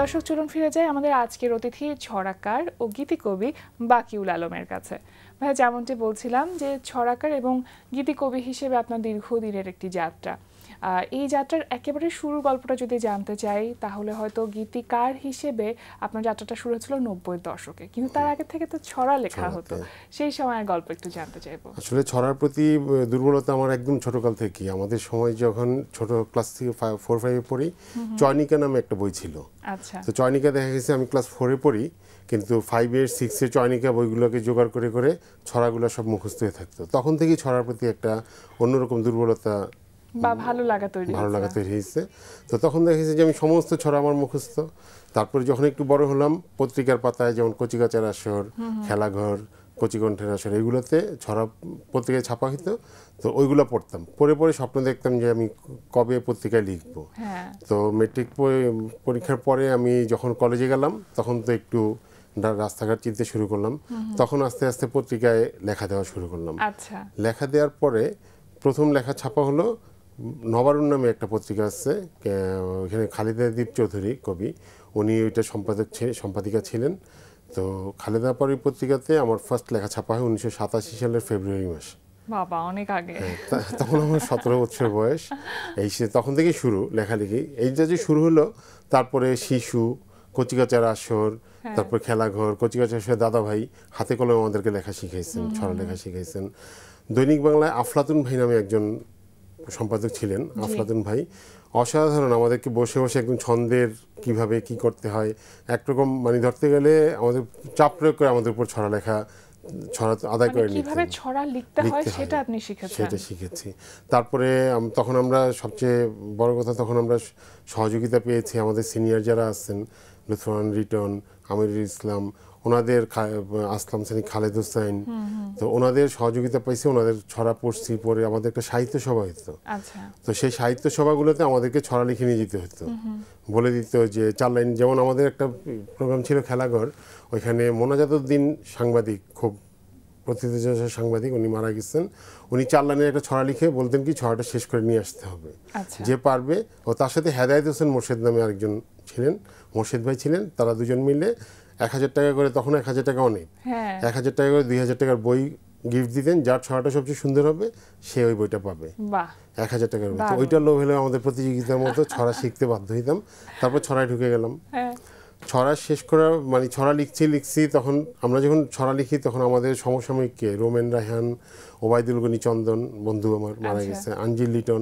দর্শক চলুন ফিরে যাই আমাদের আজকের অতিথি ছড়াকার ও গীতিকবি বাকিউল আলমের কাছে। ভাই, যেমনটি বলছিলাম যে ছড়াকার এবং গীতিকবি হিসেবে আপনার দীর্ঘদিনের একটি যাত্রা। এই যাত্রার একেবারে শুরুর গল্পটা যদি জানতে চাই তাহলে হয়তো গীতিকার হিসেবে আপনার যাত্রাটা শুরু হয়েছিল 90-এর দশকে, কিন্তু তার আগে থেকে তো ছড়া লেখা হতো। সেই সময়ের গল্প একটু জানতে চাইবো। আসলে ছড়ার প্রতি দুর্বলতা আমার একদম ছোটকাল থেকে। আমাদের সময় যখন ছোট ক্লাস থেকে 4-5-এ পড়ি, চয়নিকা নামে একটা বই ছিল। আচ্ছা। তো চয়নিকা দেখা গেছে আমি ক্লাস 4-এ পড়ি, কিন্তু 5-এর 6-এর চয়নিকা বইগুলোকে জোগাড় করে করে ছড়াগুলো সব মুখস্থ হয়ে থাকতো। তখন থেকেই ছড়ার প্রতি একটা অন্যরকম দুর্বলতা বা ভালো লাগা তৈরি হয়েছে। তো তখন দেখা গেছে যে আমি সমস্ত ছড়া আমার মুখস্থ। তারপরে যখন একটু বড় হলাম, পত্রিকার পাতায় যেমন কচিকাচার আসর, খেলাঘর, কচিকণ্ঠের আসর, এগুলোতে ছড়া পত্রিকায় ছাপা হতো। তো ওইগুলো পড়তাম, পড়ে পড়ে স্বপ্ন দেখতাম যে আমি কবে পত্রিকায় লিখবো। তো মেট্রিক পরীক্ষার পরে আমি যখন কলেজে গেলাম তখন তো একটু রাস্তাঘাট চিনতে শুরু করলাম। তখন আস্তে আস্তে পত্রিকায় লেখা দেওয়া শুরু করলাম। লেখা দেওয়ার পরে প্রথম লেখা ছাপা হলো নবারুণ নামে একটা পত্রিকা আছে, ওখানে খালেদা দীপ চৌধুরী কবি, উনি ওইটা সম্পাদিকা ছিলেন। তো খালেদা পাড়ি পত্রিকাতে আমার ফার্স্ট লেখা ছাপা হয় 1987 সালের ফেব্রুয়ারি মাস। বাবা, অনেক আগে। তখন আমার 17 বছর বয়স। তখন থেকেই শুরু লেখালেখি। এইটা যে শুরু হলো, তারপরে শিশু, কচিকাচার আসর, তারপর খেলাঘর, কচিকাচার আসর দাদা ভাই হাতে কলমে আমাদেরকে লেখা শিখাইছেন, ছড়া লেখা শিখাইছেন। দৈনিক বাংলায় আফলাতুন ভাই নামে একজন সম্পাদক ছিলেন, আফলাতুন ভাই অসাধারণ আমাদেরকে বসে বসে একদম ছন্দের কিভাবে কি করতে হয় একরকম মানে ধরতে গেলে আমাদের চাপ প্রয়োগ করে আমাদের উপর ছড়া আদায় করে কিভাবে ছড়া লিখতে হয় সেটা আপনি শিখেছেন। সেটা শিখেছি। তারপরে তখন আমরা সবচেয়ে বড় কথা, তখন আমরা সহযোগিতা পেয়েছি আমাদের সিনিয়র যারা আছেন, লুৎফর রিটন, আমিরুল ইসলাম, ওনাদের আসলাম শ্রেণী, খালেদ হোসেন, তো ওনাদের সহযোগিতা পাইছি। ওনাদের ছড়া পড়ছি, পরে আমাদের একটা সাহিত্য সভা হতো। তো সেই সাহিত্য সভাগুলোতে আমাদেরকে ছড়া লিখে নিয়ে যেতে হতো। বলে দিত যে 4 লাইন, যেমন আমাদের একটা প্রোগ্রাম ছিল খেলাঘর, ওইখানে মোনাজাতুদ্দিন সাংবাদিক, খুব প্রতিনিধিত্ব সাংবাদিক, উনি মারা গেছেন। উনি 4 লাইনের একটা ছড়া লিখে বলতেন কি ছড়াটা শেষ করে নিয়ে আসতে হবে, যে পারবে। ও তার সাথে হেদায়েত হোসেন মোর্শেদ নামে আরেকজন ছিলেন, মোর্শেদ ভাই ছিলেন। তারা দুজন মিলে 1000 টাকা করে, তখন 1000 টাকা অনেক, 1000 টাকা করে 2000 টাকার বই গিফট দিতেন। যার ছড়াটা সবচেয়ে সুন্দর হবে সে ওই বইটা পাবে 1000 টাকার বই। তো ওইটা লোভ হলে আমাদের প্রতিযোগিতার মতো ছড়া শিখতে বাধ্য হইতাম। তারপর ছড়ায় ঢুকে গেলাম। ছড়া শেষ করা মানে ছড়া লিখছি। তখন আমরা যখন ছড়া লিখি তখন আমাদের সমসাময়িককে রোমেন রায়হান, ওবায়দুল গনি চন্দন বন্ধু আমার মারা গেছে, আঞ্জিল লিটন,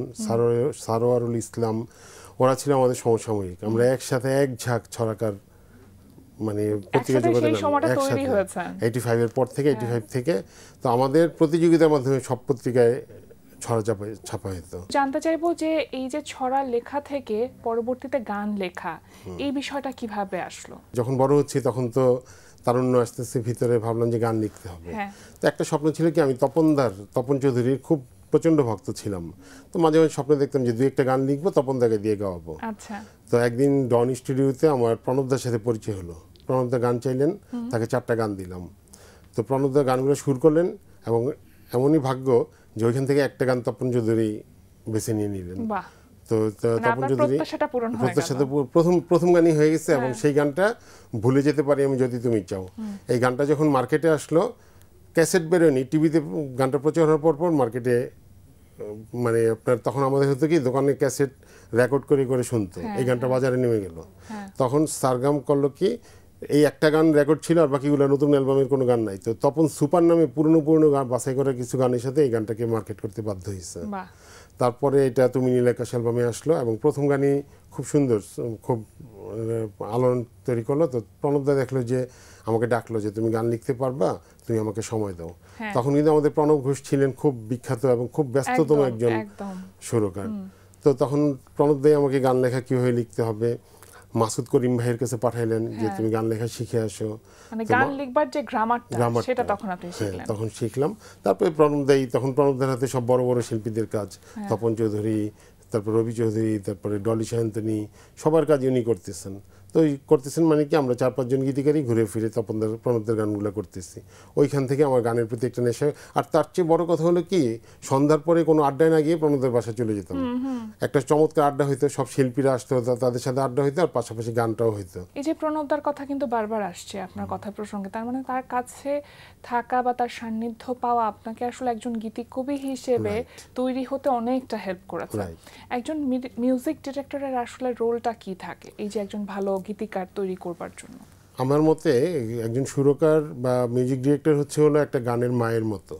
সারোয়ারুল ইসলাম, ওরা ছিল আমাদের সমসাময়িক। আমরা একসাথে এক ঝাঁক ছড়াকার মানে পত্রিকা জগতে একসাথে 85-এর পর থেকে 85 থেকে। তো আমাদের প্রতিযোগিতার মাধ্যমে সব পত্রিকায় ছড়া ছাপা হতো। জানতে চাইবো যে এই যে ছড়া লেখা থেকে পরবর্তীতে গান লেখা, এই বিষয়টা কিভাবে আসলো? যখন বড় হচ্ছি তখন তো তারুণ্য আসতেছে ভিতরে, ভাবলাম যে গান লিখতে হবে। তো একটা স্বপ্ন ছিল কি, আমি তপন চৌধুরীর খুব প্রচন্ড ভক্ত ছিলাম। তো মাঝে মাঝে স্বপ্ন দেখতাম যে 2-একটা গান লিখবো, তপনদাকে দিয়ে গাওয়াবো। তো একদিন ডন স্টুডিওতে আমার প্রণবদার সাথে পরিচয় হলো। প্রণবদা গান চাইলেন, তাকে 4টা গান দিলাম। তো প্রণবদা গানগুলো সুর করলেন, এবং এমনই ভাগ্য যে ওইখান থেকে একটা গান তপন চৌধুরী বেছে নিয়ে নিলেন। তো তপন চৌধুরী প্রত্যাশাটা প্রথম গানই হয়ে গেছে, এবং সেই গানটা ভুলে যেতে পারি আমি যদি তুমি চাও। এই গানটা যখন মার্কেটে আসলো, ক্যাসেট বেরোয়নি, টিভিতে গানটা প্রচার হওয়ার পর মার্কেটে মানে আপনার তখন আমাদের হতো কি দোকানে ক্যাসেট রেকর্ড করে করে শুনতো। এই গানটা বাজারে নেমে গেল। তখন সারগাম করলো কি, এই একটা গান রেকর্ড ছিল আর বাকিগুলো নতুন অ্যালবামের কোনো গান নাই। তো তপন সুপার নামে পুরনো গান বাছাই করা কিছু গানের সাথে এই গানটাকে মার্কেট করতে বাধ্য হয়েছে। তারপরে এটা তুমি নীল আকাশ অ্যালবামে আসলো, এবং প্রথম গানই খুব সুন্দর, খুব আলোড়ন তৈরি করলো। তো প্রণবদা দেখলো যে আমাকে ডাকলো যে তুমি গান লিখতে পারবা, তুমি আমাকে সময় দাও। তখন কিন্তু আমাদের প্রণব ঘোষ ছিলেন খুব বিখ্যাত এবং খুব ব্যস্ততম একজন সুরকার। তো তখন প্রণবদাই আমাকে গান লেখা কিভাবে লিখতে হবে মাসুদ করিম ভাইয়ের কাছে পাঠাইলেন, যে তুমি গান লেখা শিখে আসো, মানে গান লিখবার যে গ্রামারটা সেটা তখন আপনি শিখলেন। তখন শিখলাম। তারপরে প্রণবদার হাতে সব বড় বড় শিল্পীদের কাজ, তপন চৌধুরী, তারপর রবি চৌধুরী, তারপরে ডলি সায়ন্তনী, সবার কাজ উনি করতেছেন। তো ওই করতেছেন মানে কি আমরা 4-5 জন গীতিকারই ঘুরে ফিরে প্রণবদের গানগুলো করতেছি। ওইখান থেকে আমার গানের প্রতি একটা নেশা। আর তার চেয়ে বড় কথা হলো কি, সন্ধ্যার পরে কোনো আড্ডায় না গিয়ে প্রণবদের বাসায় চলে যেতাম। একটা চমৎকার আড্ডা হইতো, সব শিল্পীরা আসতো, তাদের সাথে আড্ডা হইতো, আর পাশাপাশি গানটাও হইতো। এই যে প্রণবদার কথা কিন্তু বারবার আসছে আপনার কথা প্রসঙ্গে, তার মানে তার কাছে থাকা বা তার সান্নিধ্য পাওয়া আপনাকে আসলে একজন গীতিকবি হিসেবে তৈরি হতে অনেকটা হেল্প করেছে। একজন মিউজিক ডিরেক্টরের আসলে রোলটা কি থাকে এই যে একজন ভালো গীতিকার তৈরি করবার জন্য? আমার মতে একজন সুরকার বা মিউজিক ডিরেক্টর হলো একটা গানের মায়ের মতো।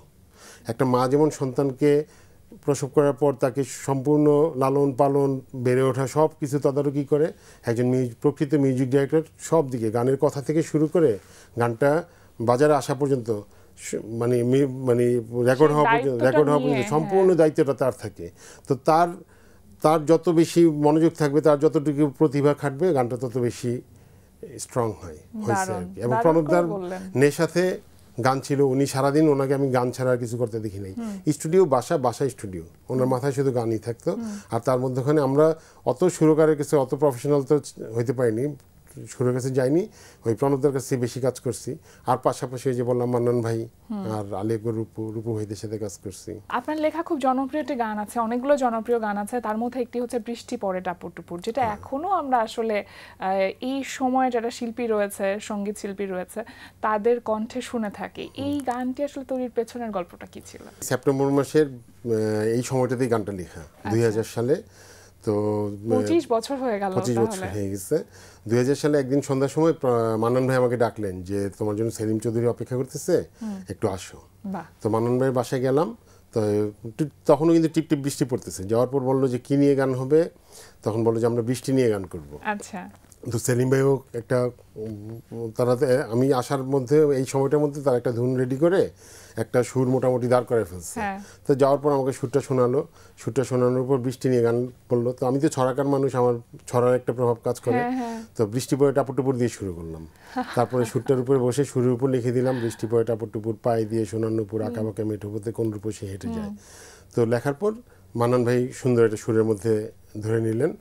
একটা মা যেমন সন্তানকে প্রসব করার পর তাকে সম্পূর্ণ লালন পালন, বেড়ে ওঠা সব কিছু তদারকি করে, একজন প্রকৃত মিউজিক ডিরেক্টর সব দিকে গানের কথা থেকে শুরু করে গানটা বাজারে আসা পর্যন্ত, মানে মানে রেকর্ড হওয়া পর্যন্ত সম্পূর্ণ দায়িত্বটা তার থাকে। তো তার যত বেশি মনোযোগ থাকবে, তার যতটুকু প্রতিভা খাটবে, গানটা তত বেশি স্ট্রং হয় হয়েছে আর কি। এবং প্রণবদার নেশাতে গান ছিল। উনি সারাদিন, ওনাকে আমি গান ছাড়া আর কিছু করতে দেখি নাই। স্টুডিও বাসা স্টুডিও, ওনার মাথায় শুধু গানই থাকতো। আর তার মধ্যখানে আমরা অত সুরকারের কাছে, অত প্রফেশনাল তো হইতে পারিনি, সুরের কাছে যাইনি, ওই প্রণবদার কাছে বেশি কাজ করছি। আর পাশাপাশি ওই যে বললাম মান্নান ভাই আর আলেকো রূপু ভাইদের সাথে কাজ করছি। আপনার লেখা খুব জনপ্রিয় একটি গান আছে, অনেকগুলো জনপ্রিয় গান আছে, তার মধ্যে একটি হচ্ছে বৃষ্টি পড়ে টাপুর টুপুর, যেটা এখনো আমরা আসলে এই সময়ে যারা শিল্পী রয়েছে, সঙ্গীত শিল্পী রয়েছে, তাদের কণ্ঠে শুনে থাকি। এই গানটি আসলে তৈরির পেছনের গল্পটা কি ছিল? সেপ্টেম্বর মাসের এই সময়টাতেই গানটা লেখা, 2000 সালে। তো 25 বছর হয়ে গেল। 25 বছর হয়ে গেছে। 2000 সালে একদিন সন্ধ্যার সময় মান্নান ভাই আমাকে ডাকলেন যে তোমার জন্য সেলিম চৌধুরী অপেক্ষা করতেছে, একটু আসো। তো মান্নান ভাইয়ের বাসায় গেলাম। তো তখনও কিন্তু টিপটিপ বৃষ্টি পড়তেছে। যাওয়ার পর বললো যে কি নিয়ে গান হবে, তখন বললো যে আমরা বৃষ্টি নিয়ে গান করবো। আচ্ছা। তো সেলিম ভাইও একটা, তারা আমি আসার মধ্যে এই সময়টার মধ্যে তার একটা ধুন রেডি করে একটা সুর মোটামুটি দাঁড় করে ফেলছে। তো যাওয়ার পর আমাকে সুরটা শোনানোর পর বৃষ্টি নিয়ে গান বললো। তো আমি তো ছড়াকার মানুষ, আমার ছড়ার একটা প্রভাব কাজ করে। তো বৃষ্টি পড়ে টাপুর টুপুর দিয়ে শুরু করলাম। তারপরে সুরটার উপরে বসে সুরের উপর লিখে দিলাম বৃষ্টি পড়ে টাপুর টুপুর, পায়ে দিয়ে সোনার উপর আঁকা বাঁকা মেঠো পথে কোন রূপে সে হেঁটে যায়। তো লেখার পর মান্নান ভাই সুন্দর একটা সুরের মধ্যে ধরে নিলেন।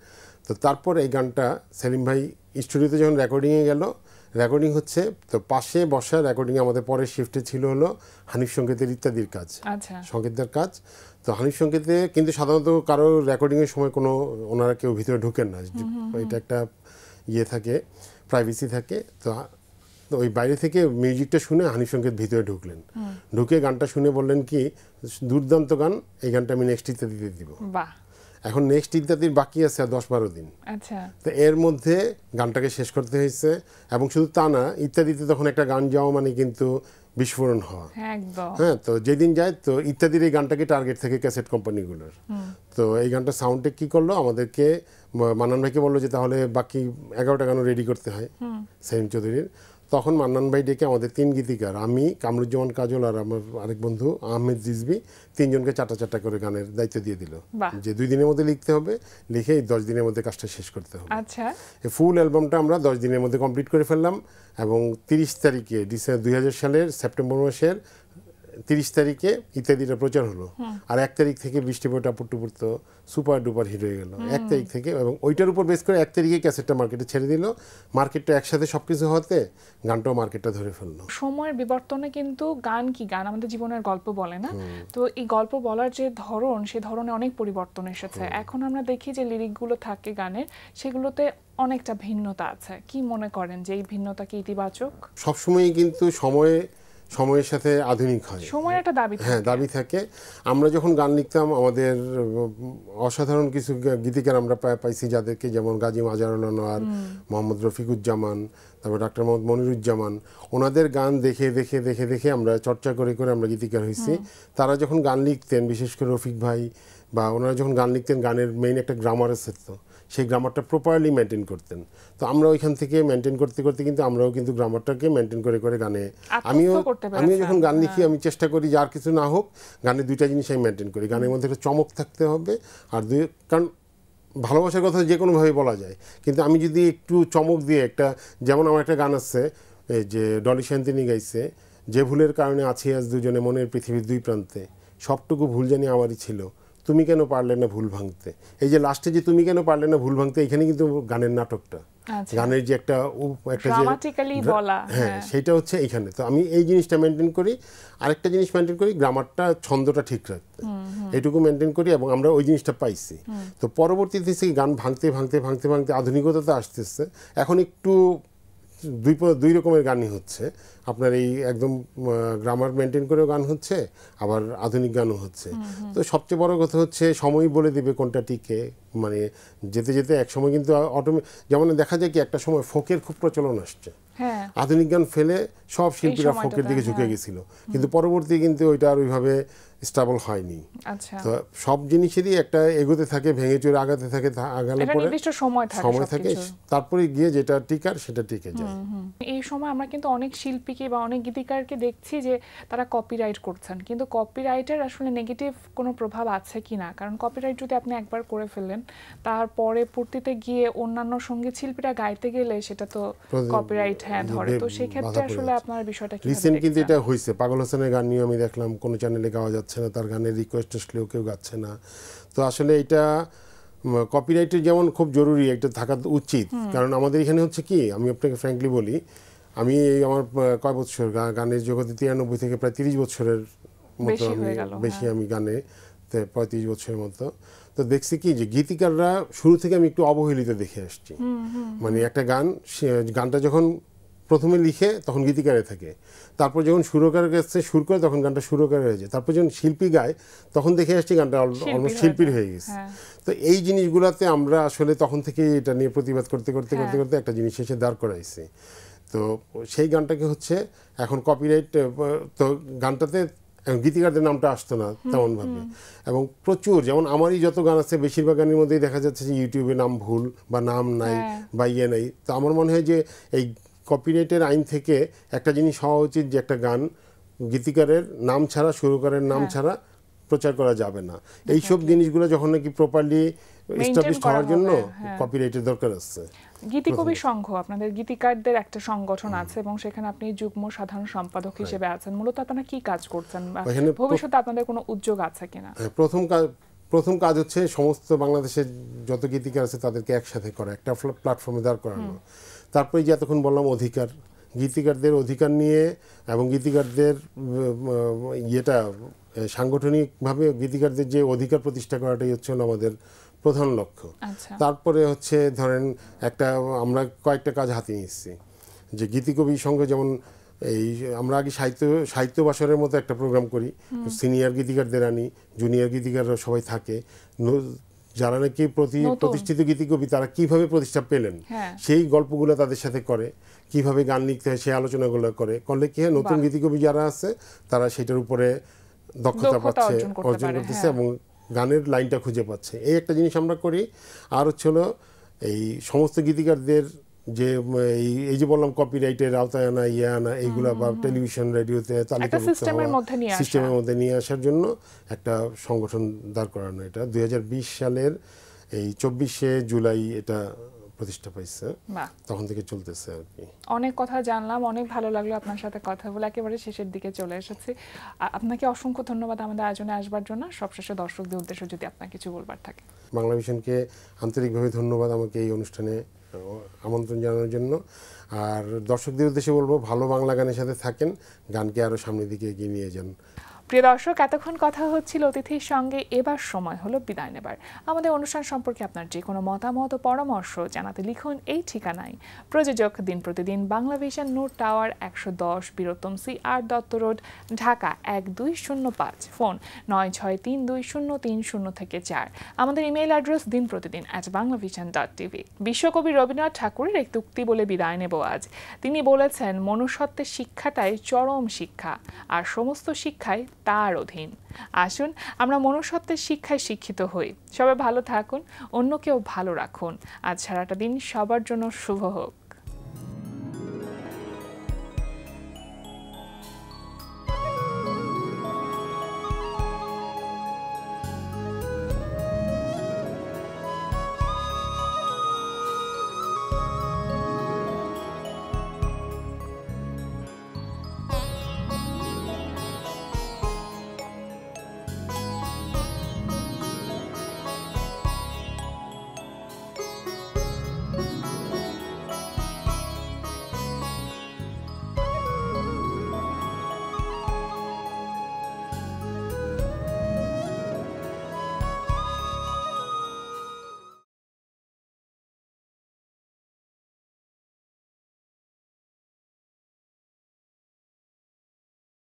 তো তারপর এই গানটা সেলিম ভাই স্টুডিওতে যখন রেকর্ডিংয়ে গেল, রেকর্ডিং হচ্ছে, তো পাশে বসা রেকর্ডিং আমাদের পরের শিফটে ছিল হলো হানিফ সংকেতের ইত্যাদির কাজ, সংকেতদের কাজ। তো হানিফ সংকেতে কিন্তু সাধারণত কারো রেকর্ডিংয়ের সময় কোনো ওনারা কেউ ভিতরে ঢুকেন না, এটা একটা ইয়ে থাকে, প্রাইভেসি থাকে। তো ওই বাইরে থেকে মিউজিকটা শুনে হানিফ সংকেত ভিতরে ঢুকলেন, ঢুকে গানটা শুনে বললেন কি দুর্দান্ত গান, এই গানটা আমি নেক্সট ইত্যাদিতে দিব। এখন নেক্সট ইত্যাদির বাকি আছে আর 10-12 দিন। তো এর মধ্যে গানটাকে শেষ করতে হয়েছে। এবং শুধু তা না, ইত্যাদিতে তখন একটা গান যাওয়া মানে কিন্তু বিস্ফোরণ হওয়া। হ্যাঁ, তো যেদিন যায় তো ইত্যাদির এই গানটাকে টার্গেট থেকে ক্যাসেট কোম্পানিগুলোর। তো এই গানটা সাউন্ডে কি করলো, আমাদেরকে মান্নান ভাইকে বললো যে তাহলে বাকি 11টা গানও রেডি করতে হয় সেলিম চৌধুরীর। তখন মান্নান ভাই ডেকে আমাদের 3 গীতিকার, আমি, কামরুজ্জামান কাজল আর আমার আরেক বন্ধু আহমেদ রিজভী, 3 জনকে 4টা করে গানের দায়িত্ব দিয়ে দিল যে 2 দিনের মধ্যে লিখতে হবে, লিখে 10 দিনের মধ্যে কাজটা শেষ করতে হবে। এই ফুল অ্যালবামটা আমরা 10 দিনের মধ্যে কমপ্লিট করে ফেললাম। এবং 30 তারিখে 2000 সালের সেপ্টেম্বর মাসের 30 তারিখে ইত্যাদিটা প্রচার হলো। আর 1 তারিখ থেকে বৃষ্টি পড়ে টাপুর টুপুর তো সুপার ডুপার হিট হয়ে গেল 1 তারিখ থেকে। এবং ওইটার উপর বেস করে 1 তারিখে ক্যাসেটটা মার্কেটে ছেড়ে দিল। মার্কেটটা একসাথে সবকিছু হতে গানটাও মার্কেটটা ধরে ফেললো। সময়ের বিবর্তনে কিন্তু গান আমাদের জীবনের গল্প বলে না, তো এই গল্প বলার যে ধরন, সেই ধরনে অনেক পরিবর্তন এসেছে। এখন আমরা দেখি যে লিরিকগুলো থাকে গানের, সেগুলোতে অনেকটা ভিন্নতা আছে। কি মনে করেন যে এই ভিন্নতা কি ইতিবাচক? সবসময়ই কিন্তু সময়ের সাথে আধুনিক হয়, সময়ের একটা দাবি থাকে। হ্যাঁ, দাবি থাকে। আমরা যখন গান লিখতাম, আমাদের অসাধারণ কিছু গীতিকার আমরা পাইছি যাদেরকে, যেমন গাজী মাজারুল আনোয়ার, মোহাম্মদ রফিকুজ্জামান, তারপর ডাক্তার মোহাম্মদ মনিরুজ্জামান, ওনাদের গান দেখে দেখে দেখে দেখে আমরা চর্চা করে করে আমরা গীতিকার হয়েছি। তারা যখন গান লিখতেন, বিশেষ করে রফিক ভাই বা ওনারা যখন গান লিখতেন, গানের মেইন একটা গ্রামার আছে, তো সেই গ্রামারটা প্রপারলি মেনটেন করতেন। তো আমরা ওইখান থেকে মেনটেন করতে করতে কিন্তু আমরাও কিন্তু গ্রামারটাকে মেনটেন করে করে গানে, আমিও যখন গান লিখি আমি চেষ্টা করি যে আর কিছু না হোক, গানে 2টা জিনিস আমি মেনটেন করি। গানের মধ্যে একটা চমক থাকতে হবে, আর কারণ ভালোবাসার কথা যে কোনোভাবেই বলা যায়, কিন্তু আমি যদি একটু চমক দিয়ে একটা, যেমন আমার একটা গান আছে এই যে ডলি শান্তিনী গাইছে, যে ভুলের কারণে আছি আজ দুজনে মনের পৃথিবীর 2 প্রান্তে, সবটুকু ভুল জানি আমারই ছিল, তুমি কেন পারলে না ভুল ভাঙতে। এই যে লাস্টে যে তুমি কেন পারলে না ভুল ভাঙতে, এখানে কিন্তু গানের নাটকটা। গানের যে একটা একটা যে ড্রামাটিক্যালি বলা, হ্যাঁ সেটা হচ্ছে এখানে। তো আমি এই জিনিসটা মেনটেন করি। আরেকটা জিনিস মেনটেন করি, গ্রামারটা ছন্দটা ঠিক রাখতে, এইটুকু মেনটেন করি এবং আমরা ওই জিনিসটা পাইছি। তো পরবর্তীতে সেই গান ভাঙতে ভাঙতে ভাঙতে ভাঙতে আধুনিকতাতে আসতেছে। এখন একটু দুই রকমের গানই হচ্ছে, আপনার এই একদম গ্রামার মেনটেন করেও গান হচ্ছে, আবার আধুনিক গানও হচ্ছে। তো সবচেয়ে বড় কথা হচ্ছে সময় বলে দিবে কোনটা টিকে, মানে যেতে যেতে এক সময় কিন্তু যেমন দেখা যায় কি একটা সময় ফোকের খুব প্রচলন আসছে, আধুনিক গান ফেলে সব শিল্পীরা ফোকের দিকে ঝুঁকে গেছিল, কিন্তু পরবর্তী কিন্তু ওইটা আর ওইভাবে স্টেবল হয়নি। তো সব জিনিসেরই একটা এগোতে থাকে, ভেঙে চুরে আগাতে থাকে, আগালে পরে সময় থাকে, তারপরে গিয়ে যেটা টিকার সেটা টিকে যায়। এই সময় আমরা কিন্তু অনেক শিল্পীকে বা অনেক গীতিকারকে দেখছি যে তারা কপিরাইট করছেন, কিন্তু কপিরাইটের আসলে নেগেটিভ কোনো প্রভাব আছে কিনা, কারণ কপিরাইট যদি আপনি একবার করে ফেললেন তারপরে পূর্তিতে গিয়ে অন্যান্য সঙ্গীত শিল্পীরা গাইতে গেলে সেটা তো কপিরাইট ধরে। তো সেই ক্ষেত্রে আসলে আপনার বিষয়টা কি? রিসেন্ট কিন্তু এটা হয়েছে, পাগল হোসেনের গান নিয়ে আমি দেখলাম কোনো চ্যানেলে গাওয়া যাচ্ছে না, তার গানের রিকোয়েস্ট আসলেও কেউ গাচ্ছে না। তো আসলে এটা কপিরাইটের যেমন খুব জরুরি, এটা থাকা উচিত, কারণ আমাদের এখানে হচ্ছে কি, আমি আপনাকে ফ্র্যাঙ্কলি বলি, আমি আমার কয় বছর গানের জগতে 93 থেকে প্রায় 30 বছরের মতো বেশি আমি গানে 35 বছরের মতো। তো দেখছি কি যে গীতিকাররা শুরু থেকে আমি একটু অবহেলিত দেখে আসছি। মানে একটা গানটা যখন প্রথমে লিখে তখন গীতিকারে থাকে, তারপর যখন সুরকারের কাছে সুর করে তখন গানটা সুরকার হয়ে যায়, তারপর যখন শিল্পী গায় তখন দেখে আসছি গানটা অলমোস্ট শিল্পীর হয়ে গেছে। তো এই জিনিসগুলোতে আমরা আসলে তখন থেকে এটা নিয়ে প্রতিবাদ করতে করতে করতে করতে একটা জিনিস এসে দাঁড় করাইছি। তো সেই গানটাকে হচ্ছে এখন কপিরাইট, তো গানটাতে গীতিকারদের নামটা আসতো না তেমনভাবে, এবং প্রচুর, যেমন আমারই যত গান আছে বেশিরভাগ গানের মধ্যেই দেখা যাচ্ছে যে ইউটিউবে নাম ভুল বা নাম নাই বা নাই। তো আমার মনে হয় যে এই কপিরাইটের আইন থেকে একটা জিনিস হওয়া উচিত যে একটা গান গীতিকারের নাম ছাড়া, সুরকারের নাম ছাড়া প্রচার করা যাবে না। এইসব জিনিসগুলো যখন নাকি প্রপারলি এস্টাবলিশড হওয়ার জন্য কপিরাইটের দরকার আছে। গীতিকবি সংঘ, আপনাদের গীতিকারদের একটা সংগঠন আছে এবং সেখানে আপনি যুগ্ম সাধারণ সম্পাদক হিসেবে আছেন। মূলত আপনারা কি কাজ করছেন বা ভবিষ্যতে আপনাদের কোনো উদ্যোগ আছে কিনা? প্রথম কাজ হচ্ছে সমস্ত বাংলাদেশের যত গীতিকার আছে তাদেরকে একসাথে করা, একটা প্ল্যাটফর্মে দাঁড় করানো। তারপরে যে এতক্ষণ বললাম অধিকার, গীতিকারদের অধিকার নিয়ে এবং গীতিকারদের সাংগঠনিকভাবে গীতিকারদের যে অধিকার প্রতিষ্ঠা করাটাই হচ্ছে আমাদের প্রধান লক্ষ্য। তারপরে হচ্ছে ধরেন আমরা কয়েকটা কাজ হাতে নিচ্ছি, যে গীতিকবি সংঘ, যেমন এই আমরা আগে সাহিত্য বাসরের মতো একটা প্রোগ্রাম করি, সিনিয়র গীতিকারদের আনি, জুনিয়র গীতিকাররা সবাই থাকে, যারা নাকি প্রতিষ্ঠিত গীতিকবি তারা কিভাবে প্রতিষ্ঠা পেলেন সেই গল্পগুলো তাদের সাথে করে, কিভাবে গান লিখতে হয় সেই আলোচনাগুলো করলে কি হয়, নতুন গীতিকবি যারা আছে তারা সেটার উপরে দক্ষতা পাচ্ছে, অর্জন করতেছে এবং গানের লাইনটা খুঁজে পাচ্ছে। এই একটা জিনিস আমরা করি। আর হচ্ছে এই সমস্ত গীতিকারদের যে এই যে বললাম কপিরাইটের আওতায় আনা, আনা, এইগুলা বা টেলিভিশন রেডিওতে সিস্টেমের মধ্যে নিয়ে আসার জন্য একটা সংগঠন দাঁড় করানো। এটা 2020 সালের এই 24শে জুলাই এটা প্রতিষ্ঠা পাইছে, তখন থেকে চলতেছে আর কি। অনেক কথা জানলাম, অনেক ভালো লাগলো আপনার সাথে কথা বলে। একেবারে শেষের দিকে চলে এসেছি, আপনাকে অসংখ্য ধন্যবাদ আমাদের আয়োজনে আসবার জন্য। সবশেষে দর্শকদের উদ্দেশ্যে যদি আপনার কিছু বলবার থাকে। বাংলাভিশনকে আন্তরিকভাবে ধন্যবাদ আমাকে এই অনুষ্ঠানে আমন্ত্রণ জানানোর জন্য। আর দর্শকদের উদ্দেশ্যে বলবো, ভালো বাংলা গানের সাথে থাকেন, গানকে আরো সামনের দিকে এগিয়ে নিয়ে যান। প্রিয় দর্শক, এতক্ষণ কথা হচ্ছিল অতিথির সঙ্গে, এবার সময় হলো বিদায় নেবার। আমাদের অনুষ্ঠান সম্পর্কে আপনার যে কোনো মতামত ও পরামর্শ জানাতে লিখুন এই ঠিকানায়। প্রযোজক দিন প্রতিদিন, বাংলাভিশন, নূর টাওয়ার, 110 বীরোত্তম সি আর দত্ত রোড, ঢাকা 1205, ফোন 96320303 আমাদের ইমেইল অ্যাড্রেস dinprotidin@banglavision.tv। বিশ্বকবি রবীন্দ্রনাথ ঠাকুরের একটি উক্তি বলে বিদায় নেব আজ। তিনি বলেছেন, মনুষ্যত্বের শিক্ষাটাই চরম শিক্ষা, আর সমস্ত শিক্ষাই তার অধীন। আসুন আমরা মনুষ্যত্বের শিক্ষায় শিক্ষিত হই। সবাই ভালো থাকুন, অন্যকেও ভালো রাখুন। আজ সারাটা দিন সবার জন্য শুভ হোক।